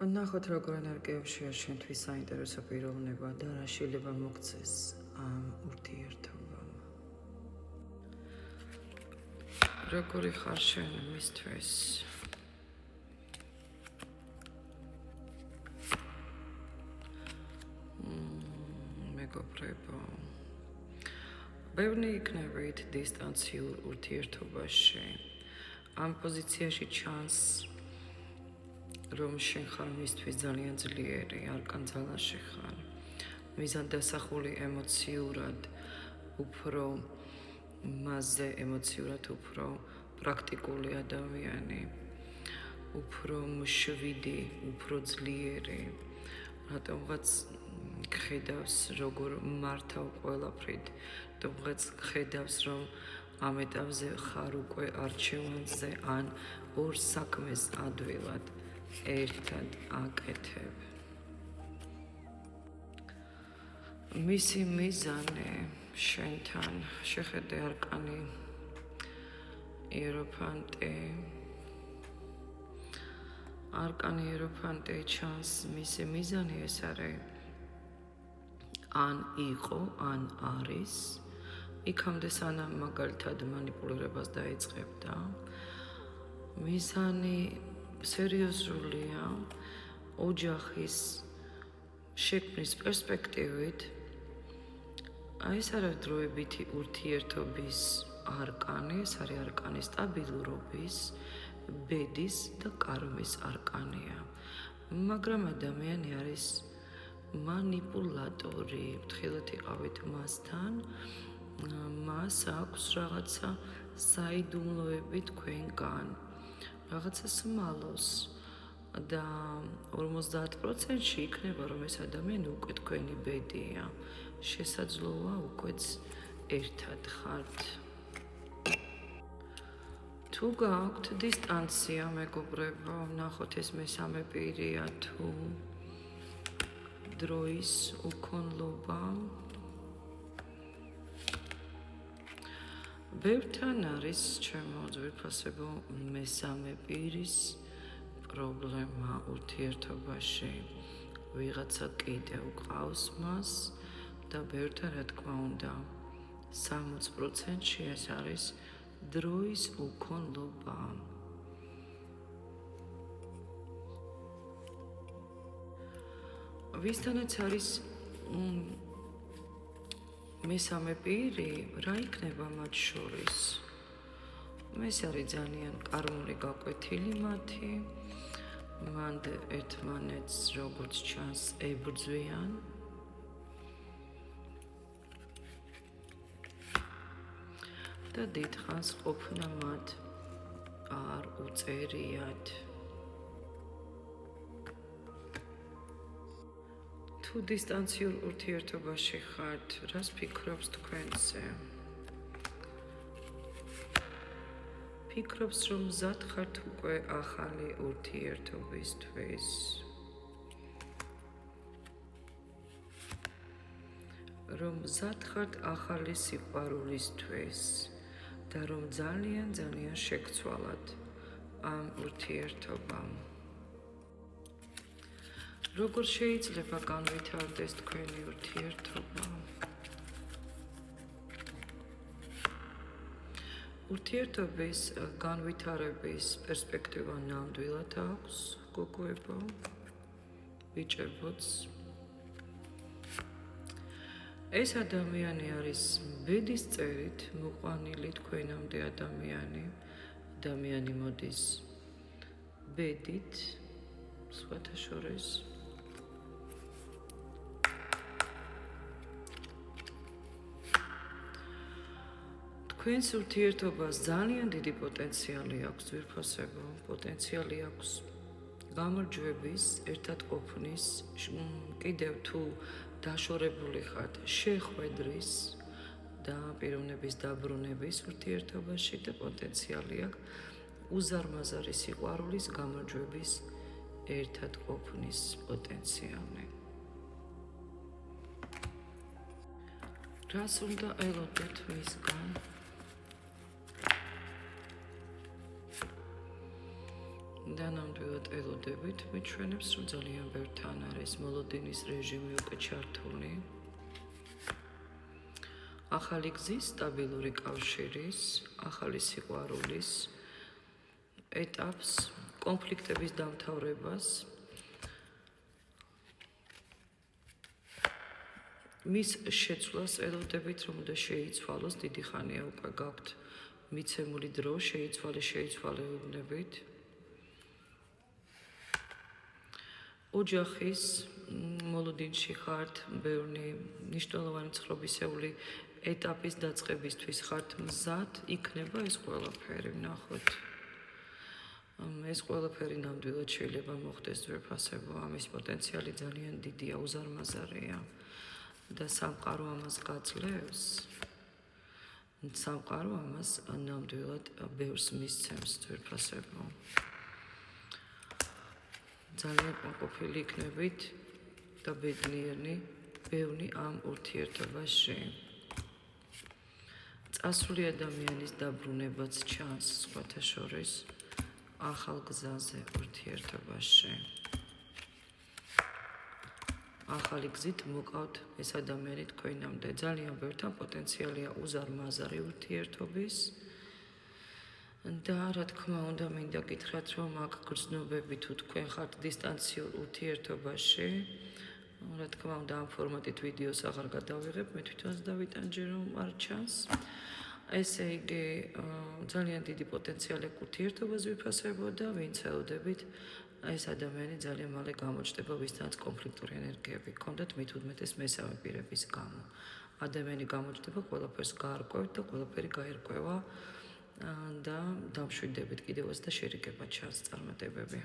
ნახოთ როგორ ენერგიებშია შენთვის საინტერესო პიროვნება და რა შეიძლება მოგწეს ამ ურთიერთობამ. როგორი ხარ შენ მისთვის? მეგობრებო, ბევრი იქნებით დისტანციურ ურთიერთობაში. ამ პოზიციაში ჩანს რომ შენ ხარ მისთვის ძალიან ძლიერი, არკან ძალაში ხარ. მიზანდასახული ემოციურად, უფრო მასზე ემოციურად უფრო პრაქტიკული ადამიანი, უფრო მშვიდი, უფრო ძლიერი, რატომღაც ხედავს როგორ მართავ ყველაფრით, რატომღაც ხედავს რომ ამ ეტაპზე ხარ უკვე არჩევანზე ან ორ საქმეს ადვილად ერთად აკეთებ. მისი მიზანი შენთან შეხედე არკანი იეროფანტე ჩანს მისი მიზანი ეს არის ან იყო ან არის იქამდე სანამ მაგალითად მანიპულირებას დაიწყებდა. მიზანი სერიოზულია ოჯახის შექმნის პერსპექტივით. ეს არის დროებითი ურთიერთობის არკანი, ეს არის არკანი სტაბილურობის, ბედის და კარმის არკანია. მაგრამ ადამიანი არის მანიპულატორი. ფრთხილად იყავით მასთან, მას აქვს რაღაცა საიდუმლოები თქვენგან, რაღაცა სმალოს და 50%-ში იქნება რომ ეს ადამიანი უკვე თქვენი ბედია. შესაძლოა უკვე ერთად ხართ. თუ გაქვთ დისტანცია, მეგობრებო, ნახოთ ეს მესამე პირია თუ დროის უქონლობა. ბევრთან არის ჩემო ძვირფასებო მესამე პირის პრობლემა ურთიერთობაში. ვიღაცა კიდევ ყავს მას და ბევრთან რა თქმა უნდა 60%-ში ეს არის დროის უქონლობა. ვისთანაც არის მესამე პირი, რა იქნება მათ შორის? ეს არის ძალიან კარმული გაკვეთილი მათი. მან ერთმანეთს როგორც ჩანს ებრძვიან. და დიდხანს ყოფნა მათ არ უწერიათ. თუ დისტანციურ ურთიერთობაში ხართ, რას ფიქრობს თქვენზე? ფიქრობს რომ მზად ხართ უკვე ახალი ურთიერთობისთვის. რომ მზად ხართ ახალი სიყვარულისთვის და რომ ძალიან შეგცვალათ ამ ურთიერთობამ. როგორ შეიძლება განვითარდეს თქვენი ურთიერთობა? ურთიერთობის განვითარების პერსპექტივა ნამდვილად აქვს, გოგოებო, ბიჭებოც. ეს ადამიანი არის ბედის წერით მოყვანილი თქვენამდე ადამიანი მოდის ბედით, სხვათა შორის. თქვენს ურთიერთობას ძალიან დიდი პოტენციალი აქვს, ძვირფასებო, პოტენციალი აქვს გამარჯვების, ერთად ყოფნის, კიდევ თუ დაშორებული ხართ, შეხვედრის და პიროვნების დაბრუნების ურთიერთობაში და პოტენციალი აქვს უზარმაზარი სიყვარულის გამარჯვების, ერთად ყოფნის პოტენციალი. რას უნდა ელოდეთ მისგან? და ნამდვილად ელოდებით მიჩვენებს, რომ ძალიან ბევრთან არის მოლოდინის რეჟიმი უკვე ჩართული. ახალი გზის, სტაბილური კავშირის, ახალი სიყვარულის ეტაპს, კონფლიქტების დამთავრებას, მის შეცვლას ელოდებით, რომ უნდა შეიცვალოს, დიდი ხანია უკვე გაქვთ მიცემული დრო, შეიცვალებულნებით. ოჯახის მოლოდინში ხართ, ბევრი მნიშვნელოვანი ცხოვრებისეული ეტაპის დაწყებისთვის ხართ მზად, იქნება ეს ყველაფერი, ნახოთ. ეს ყველაფერი ნამდვილად შეიძლება მოხდეს ძვირფასებო, ამის პოტენციალი ძალიან დიდია, უზარმაზარია და სამყარო ამას გაძლევს. სამყარო ამას ნამდვილად ბევრს მისცემს ძვირფასებო. ძალიან ყოფილი იქნებით და ბევრი ამ ურთიერთობაში. წასული ადამიანის დაბრუნებაც ჩანს სხვათა შორის ახალ გზაზე ურთიერთობაში. ახალი გზით მოკავთ ეს ადამიანი თქვენამდე. ძალიან ბევრთან პოტენციალია უზარმაზარი ურთიერთობის და რა თქმა უნდა მინდა გითხრათ, რომ აქ გრძნობები თუ თქვენ ხართ დისტანციურ ურთიერთობაში, რა თქმა უნდა ამ ფორმატით ვიდეოს აღარ გადავიღებ, მე თვითონაც დავიტანჯე რომ არ ჩანს. ესე იგი ძალიან დიდი პოტენციალი აქვს ურთიერთობას ვიფასებო და ვინც ელოდებით ეს ადამიანი ძალიან მალე გამოჩნდება, ვისთანაც კონფლიქტური ენერგიები ჰქონდათ მით უდმეტეს მესამე პირების გამო. ადამიანი გამოჩნდება, ყველაფერს გაარკვევთ და ყველაფერი გაერკვევა და დამშვიდებით კიდევაც და შერიგება ჩანს წარმატებები.